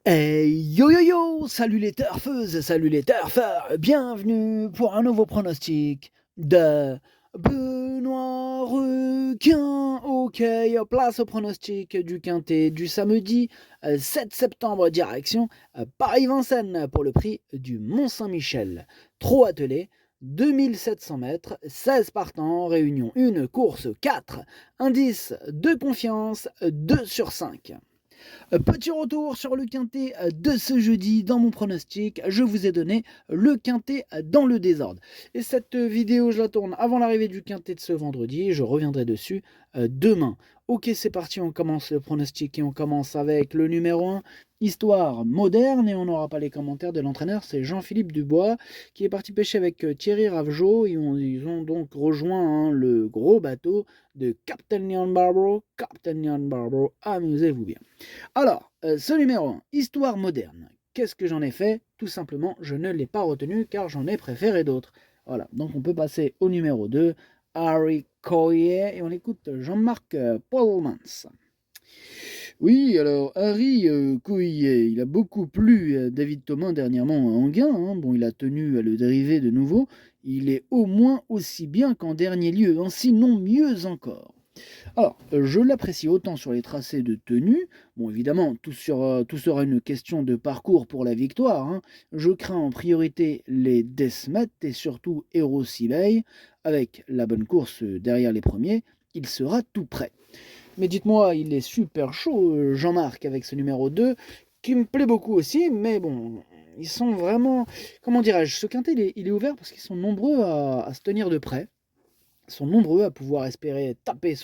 Yo yo yo, salut les turfeuses, salut les turfeurs, bienvenue pour un nouveau pronostic de Benoît Requin. Ok, place au pronostic du quintet du samedi 7 septembre, direction Paris-Vincennes pour le prix du Mont-Saint-Michel. Trop attelé, 2700 mètres, 16 partants, réunion 1, course 4, indice de confiance 2 sur 5. Petit retour sur le quintet de ce jeudi. Dans mon pronostic, je vous ai donné le quintet dans le désordre. Et cette vidéo, je la tourne avant l'arrivée du quintet de ce vendredi. Je reviendrai dessus demain. Ok, c'est parti, on commence le pronostic et on commence avec le numéro 1. Histoire moderne, et on n'aura pas les commentaires de l'entraîneur, c'est Jean-Philippe Dubois qui est parti pêcher avec Thierry Ravgeot. Ils ont donc rejoint le gros bateau de Captain Jan Barbro. Captain Jan Barbro, amusez-vous bien. Alors, ce numéro 1, histoire moderne. Qu'est-ce que j'en ai fait? Tout simplement, je ne l'ai pas retenu car j'en ai préféré d'autres. Voilà, donc on peut passer au numéro 2, Harry Coyer, et on écoute Jean-Marc Polmans. Oui, alors Harry Coyer, il a beaucoup plu à David Thomas dernièrement en gain. Bon, il a tenu à le dériver de nouveau. Il est au moins aussi bien qu'en dernier lieu, sinon mieux encore. Alors, je l'apprécie autant sur les tracés de tenue. Bon, évidemment, tout sera une question de parcours pour la victoire. Je crains en priorité les Desmet et surtout Hero Sibey. Avec la bonne course derrière les premiers, il sera tout prêt. Mais dites-moi, il est super chaud, Jean-Marc, avec ce numéro 2, qui me plaît beaucoup aussi, mais bon, ils sont vraiment... Comment dirais-je? Ce quintet, il est ouvert parce qu'ils sont nombreux à se tenir de près. Ils sont nombreux à pouvoir espérer taper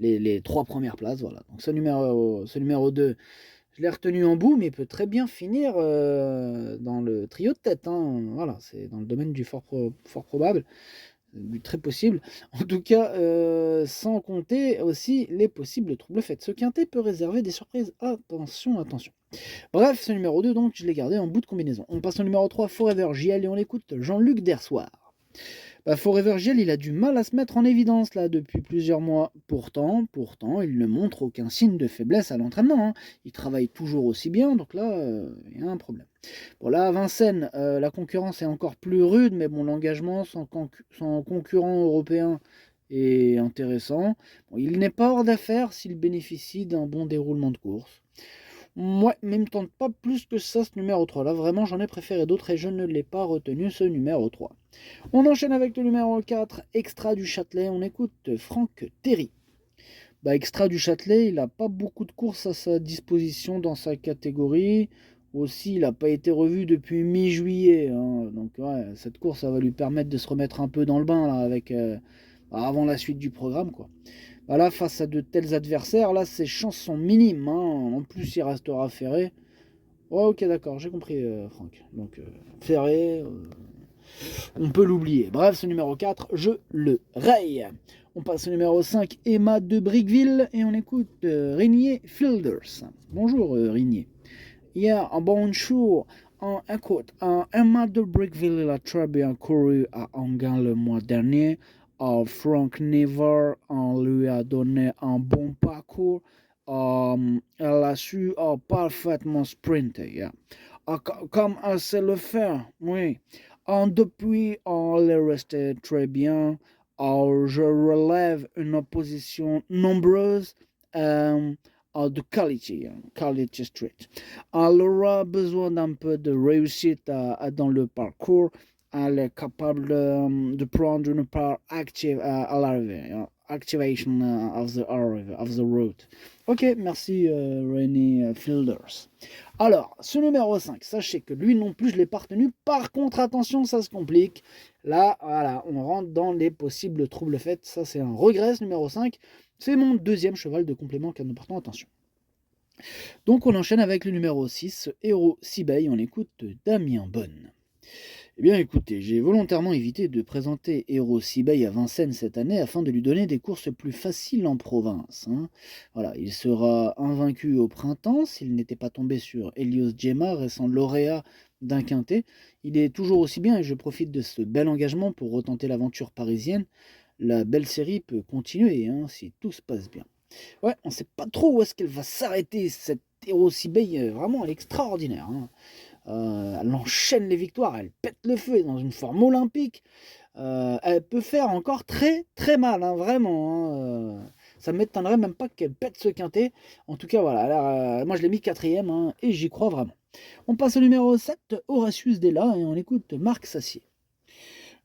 les 3 premières places. Voilà. Donc ce numéro 2, je l'ai retenu en bout, mais il peut très bien finir dans le trio de tête. Voilà, c'est dans le domaine du fort probable, du très possible. En tout cas, sans compter aussi les possibles troubles faits. Ce quintet peut réserver des surprises. Attention, attention. Bref, ce numéro 2, donc, je l'ai gardé en bout de combinaison. On passe au numéro 3, Forever JL, et on écoute Jean-Luc Dersoir. Forever Gel, il a du mal à se mettre en évidence là depuis plusieurs mois. Pourtant, il ne montre aucun signe de faiblesse à l'entraînement. Il travaille toujours aussi bien, donc là, il y a un problème. Bon, là, à Vincennes, la concurrence est encore plus rude, mais bon, l'engagement sans concurrent européen est intéressant. Bon, il n'est pas hors d'affaire s'il bénéficie d'un bon déroulement de course. Ouais, mais il me tente pas plus que ça, ce numéro 3. Là, vraiment, j'en ai préféré d'autres et je ne l'ai pas retenu, ce numéro 3. On enchaîne avec le numéro 4, Extra du Châtelet. On écoute Franck Terry. Extra du Châtelet, il n'a pas beaucoup de courses à sa disposition dans sa catégorie. Aussi, il n'a pas été revu depuis mi-juillet. Donc, ouais, cette course, ça va lui permettre de se remettre un peu dans le bain là, avant la suite du programme, quoi. Là, face à de tels adversaires, là, ses chances sont minimes. En plus, il restera ferré. Ouais, ok, d'accord, j'ai compris, Franck. Donc, ferré, on peut l'oublier. Bref, ce numéro 4, je le raye. On passe au numéro 5, Emma de Brickville, et on écoute Régnier Fielders. Bonjour, Régnier. Bonjour. Écoute, Emma de Brickville a très bien couru à Anguin le mois dernier. Frank Never lui a donné un bon parcours. Elle a su parfaitement sprinter. Yeah. Comme elle sait le faire, oui. Depuis, elle est restée très bien. Je relève une opposition nombreuse de qualité, quality street. Elle aura besoin d'un peu de réussite dans le parcours. Elle est capable de prendre une part active à l'arrivée. Activation of the route. Ok, merci Rainy Fielders. Alors, ce numéro 5, sachez que lui non plus je ne l'ai pas retenu. Par contre, attention, ça se complique. Là, voilà, on rentre dans les possibles troubles faits. Ça, c'est un regret, ce numéro 5. C'est mon deuxième cheval de complément car nous partons, attention. Donc, on enchaîne avec le numéro 6, Hero Sibey. On écoute Damien Bonne. Eh bien écoutez, j'ai volontairement évité de présenter Hero Sibey à Vincennes cette année afin de lui donner des courses plus faciles en province. Voilà, il sera invaincu au printemps s'il n'était pas tombé sur Helios Gemma, récent lauréat d'un quintet. Il est toujours aussi bien et je profite de ce bel engagement pour retenter l'aventure parisienne. La belle série peut continuer si tout se passe bien. Ouais, on ne sait pas trop où est-ce qu'elle va s'arrêter cette Hero Sibey, vraiment, elle est extraordinaire. Hein. Elle enchaîne les victoires, elle pète le feu, elle est dans une forme olympique. Elle peut faire encore très très mal, hein, vraiment. Hein, ça ne m'étonnerait même pas qu'elle pète ce quintet. En tout cas, voilà. Alors, moi, je l'ai mis quatrième hein, et j'y crois vraiment. On passe au numéro 7, Horatius Della, et on écoute Marc Sassier.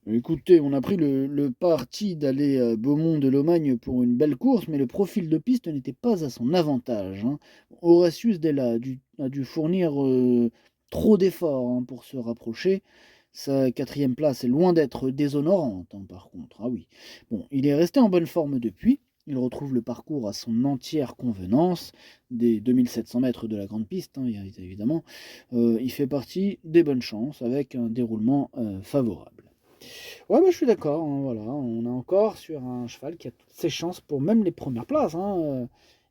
Écoutez, on a pris le parti d'aller à Beaumont-de-Lomagne pour une belle course, mais le profil de piste n'était pas à son avantage. Hein. Horatius Della a dû fournir trop d'efforts hein, pour se rapprocher. Sa quatrième place est loin d'être déshonorante, hein, par contre. Ah oui. Bon, il est resté en bonne forme depuis. Il retrouve le parcours à son entière convenance, des 2700 mètres de la grande piste, hein, évidemment. Il fait partie des bonnes chances avec un déroulement favorable. Ouais, bah, je suis d'accord, hein, voilà, on est encore sur un cheval qui a toutes ses chances pour même les premières places. Hein,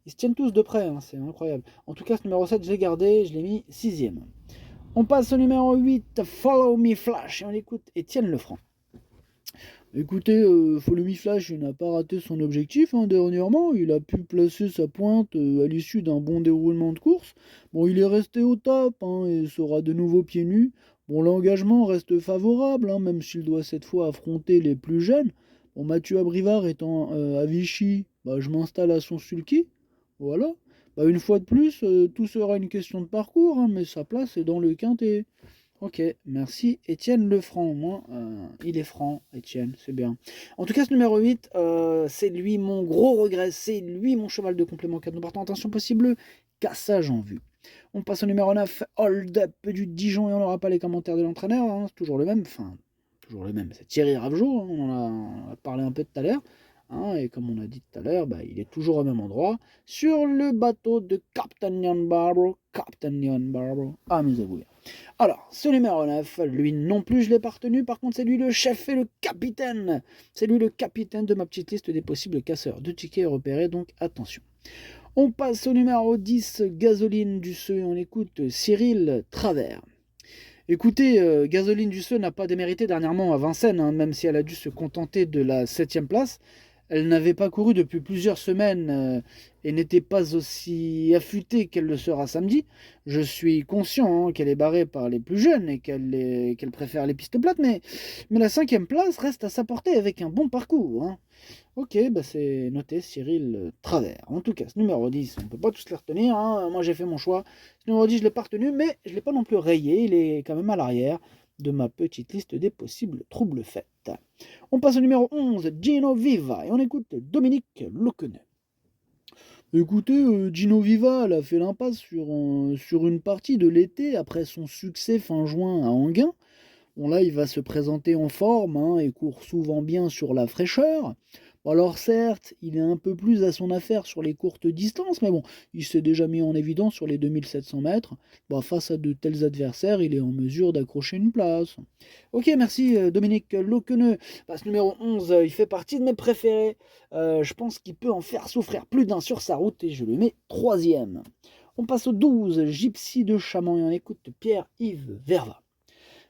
ils se tiennent tous de près, hein, c'est incroyable. En tout cas, ce numéro 7, je l'ai gardé, je l'ai mis sixième. On passe au numéro 8, Follow Me Flash, et on écoute Étienne Lefranc. Écoutez, Follow Me Flash, il n'a pas raté son objectif hein, dernièrement. Il a pu placer sa pointe à l'issue d'un bon déroulement de course. Bon, il est resté au top hein, et sera de nouveau pieds nus. Bon, l'engagement reste favorable, hein, même s'il doit cette fois affronter les plus jeunes. Bon, Mathieu Abrivard étant à Vichy, bah, je m'installe à son sulky. Voilà. Bah, une fois de plus, tout sera une question de parcours, hein, mais sa place est dans le quintet. Ok, merci Étienne Lefranc. Moi, il est franc, Étienne, c'est bien. En tout cas, ce numéro 8, c'est lui mon gros regret. C'est lui mon cheval de complément 4. Nous partons, attention possible, cassage en vue. On passe au numéro 9, Hold Up du Dijon, et on n'aura pas les commentaires de l'entraîneur. Hein, c'est toujours le même. Enfin, toujours le même. C'est Thierry Ravejour. Hein, on en a parlé un peu tout à l'heure. Hein, et comme on a dit tout à l'heure, bah, il est toujours au même endroit. Sur le bateau de Captain Jan Barbaro. Captain Jan Barbaro. Amusez-vous bien. Alors, ce numéro 9, lui non plus je l'ai pas retenu, par contre c'est lui le chef et le capitaine. C'est lui le capitaine de ma petite liste des possibles casseurs de tickets repérés, donc attention. On passe au numéro 10, Gasoline du Seu, on écoute Cyril Travers. Écoutez, Gasoline du Seu n'a pas démérité dernièrement à Vincennes, hein, même si elle a dû se contenter de la 7ème place. Elle n'avait pas couru depuis plusieurs semaines et n'était pas aussi affûtée qu'elle le sera samedi. Je suis conscient hein, qu'elle est barrée par les plus jeunes et qu'elle préfère les pistes plates, mais la 5ème place reste à sa portée avec un bon parcours. Hein. Ok, bah c'est noté Cyril Travers. En tout cas, ce numéro 10, on ne peut pas tous les retenir. Hein. Moi j'ai fait mon choix. Ce numéro 10, je ne l'ai pas retenu, mais je ne l'ai pas non plus rayé. Il est quand même à l'arrière de ma petite liste des possibles troubles faits. On passe au numéro 11, Gino Viva, et on écoute Dominique Loqueneux. Écoutez, Gino Viva, elle a fait l'impasse sur une partie de l'été après son succès fin juin à Enghien. Bon là, il va se présenter en forme hein, et court souvent bien sur la fraîcheur. Bon, alors certes, il est un peu plus à son affaire sur les courtes distances, mais bon, il s'est déjà mis en évidence sur les 2700 mètres. Bon, face à de tels adversaires, il est en mesure d'accrocher une place. Ok, merci Dominique Loqueneux. Bah, ce numéro 11, il fait partie de mes préférés. Je pense qu'il peut en faire souffrir plus d'un sur sa route et je le mets troisième. On passe au 12, Gypsy de Chaman, et on écoute Pierre-Yves Verva.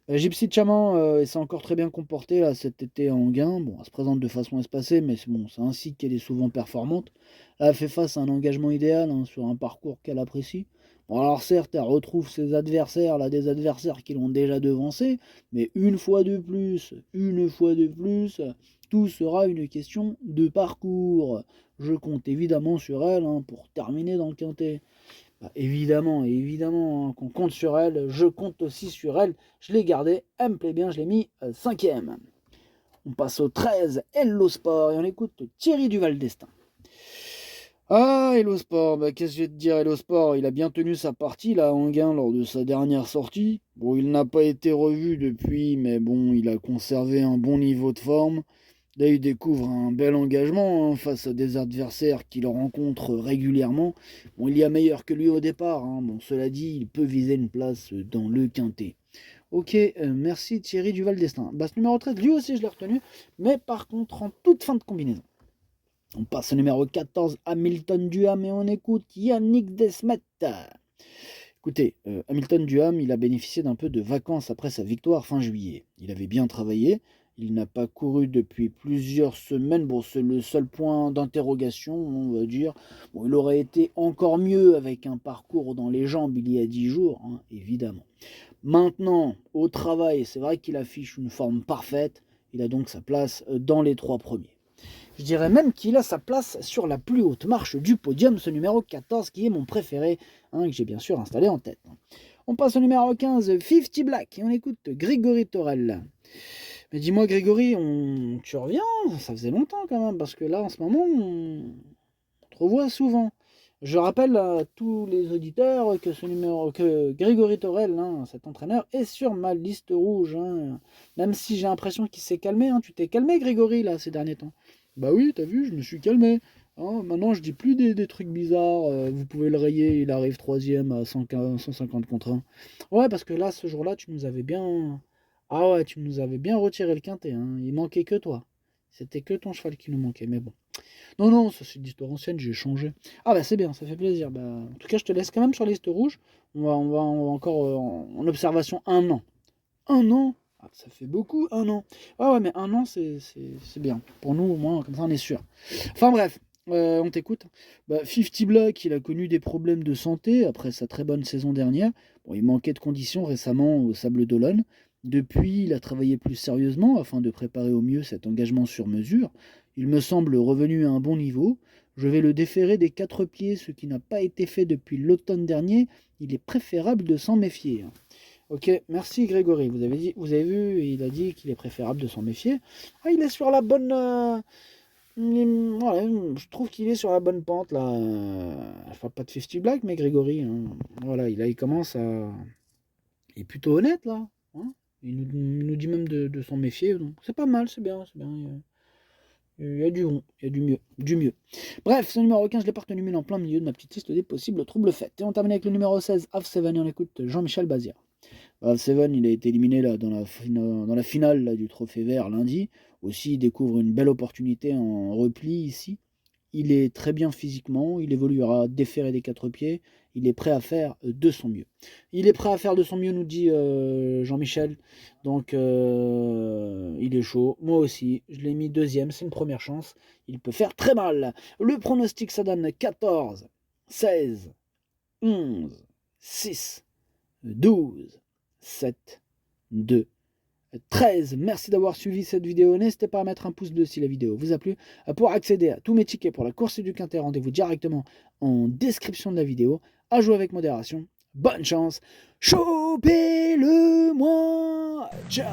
Gypsy de Chaman s'est encore très bien comportée là, cet été à Enghien. Bon, elle se présente de façon espacée, mais c'est bon, c'est ainsi qu'elle est souvent performante. Là, elle fait face à un engagement idéal hein, sur un parcours qu'elle apprécie. Bon, alors certes, elle retrouve ses adversaires, là, des adversaires qui l'ont déjà devancée, mais une fois de plus, tout sera une question de parcours. Je compte évidemment sur elle hein, pour terminer dans le quintet. Bah, évidemment, évidemment, hein, qu'on compte sur elle, je compte aussi sur elle. Je l'ai gardée, elle me plaît bien, je l'ai mis cinquième. On passe au 13, Hello Sport, et on écoute Thierry Duval d'Estaing. Ah, Hello Sport, bah, qu'est-ce que je vais te dire, Hello Sport, il a bien tenu sa partie là, à Enghien lors de sa dernière sortie. Bon, il n'a pas été revu depuis, mais bon, il a conservé un bon niveau de forme. Là, il découvre un bel engagement hein, face à des adversaires qu'il rencontre régulièrement. Bon, il y a meilleur que lui au départ. Hein. Bon, cela dit, il peut viser une place dans le quintet. Ok, merci Thierry Duval d'Estaing. Bah, ce numéro 13, lui aussi, je l'ai retenu. Mais par contre, en toute fin de combinaison. On passe au numéro 14, Hamilton Duham, et on écoute Yannick Desmet. Écoutez, Hamilton Duham, il a bénéficié d'un peu de vacances après sa victoire fin juillet. Il avait bien travaillé, Il n'a pas couru depuis plusieurs semaines. Bon, c'est le seul point d'interrogation, on va dire. Bon, il aurait été encore mieux avec un parcours dans les jambes il y a 10 jours, hein, évidemment. Maintenant, au travail, c'est vrai qu'il affiche une forme parfaite. Il a donc sa place dans les 3 premiers. Je dirais même qu'il a sa place sur la plus haute marche du podium, ce numéro 14 qui est mon préféré, hein, que j'ai bien sûr installé en tête. On passe au numéro 15, 50 Black, et on écoute Grégory Torel. Mais dis-moi Grégory, tu reviens? Ça faisait longtemps quand même, parce que là en ce moment, on te revoit souvent. Je rappelle à tous les auditeurs que Grégory Torel, hein, cet entraîneur, est sur ma liste rouge. Hein. Même si j'ai l'impression qu'il s'est calmé. Hein. Tu t'es calmé Grégory là ces derniers temps? Bah oui, t'as vu, je me suis calmé. Hein. Maintenant je dis plus des trucs bizarres. Vous pouvez le rayer, il arrive troisième à 150 contre 1. Ouais, parce que là, ce jour-là, tu nous avais bien... Ah ouais, tu nous avais bien retiré le quintet. Hein. Il manquait que toi. C'était que ton cheval qui nous manquait, mais bon. Non, non, ça c'est une histoire ancienne, j'ai changé. Ah bah c'est bien, ça fait plaisir. Bah, en tout cas, je te laisse quand même sur la liste rouge. On va encore en observation 1 an. 1 an? Ah, ça fait beaucoup, 1 an. Ouais, ouais, mais 1 an, c'est bien. Pour nous, au moins, comme ça, on est sûr. Enfin bref, on t'écoute. Bah, 50 Black, il a connu des problèmes de santé après sa très bonne saison dernière. Bon, il manquait de conditions récemment au Sable d'Olonne. Depuis, il a travaillé plus sérieusement afin de préparer au mieux cet engagement sur mesure. Il me semble revenu à un bon niveau. Je vais le déférer des 4 pieds, ce qui n'a pas été fait depuis l'automne dernier. Il est préférable de s'en méfier. Ok, merci Grégory. Vous avez vu, il a dit qu'il est préférable de s'en méfier. Ah, il est sur la bonne. Voilà, je trouve qu'il est sur la bonne pente là. Je parle pas de 50 Black, mais Grégory. Hein. Voilà, il commence à. Il est plutôt honnête là. Hein. Il nous dit même de s'en méfier. Donc c'est pas mal, c'est bien, c'est bien. Il y a du bon, il y a du mieux. Bref, ce numéro 15, je l'ai partenu en plein milieu de ma petite liste des possibles troubles faits. Et on termine avec le numéro 16, Have7, et on écoute Jean-Michel Bazir. Have7, il a été éliminé là, dans la finale là, du Trophée Vert lundi. Aussi, il découvre une belle opportunité en repli ici. Il est très bien physiquement, il évoluera déféré des 4 pieds, il est prêt à faire de son mieux. Il est prêt à faire de son mieux, nous dit Jean-Michel. Donc, il est chaud. Moi aussi, je l'ai mis deuxième, c'est une première chance. Il peut faire très mal. Le pronostic, ça donne 14, 16, 11, 6, 12, 7, 2, 13. Merci d'avoir suivi cette vidéo. N'hésitez pas à mettre un pouce bleu si la vidéo vous a plu. Pour accéder à tous mes tickets pour la course du Quintet, rendez-vous directement en description de la vidéo. À jouer avec modération. Bonne chance. Chopez-le moi. Ciao.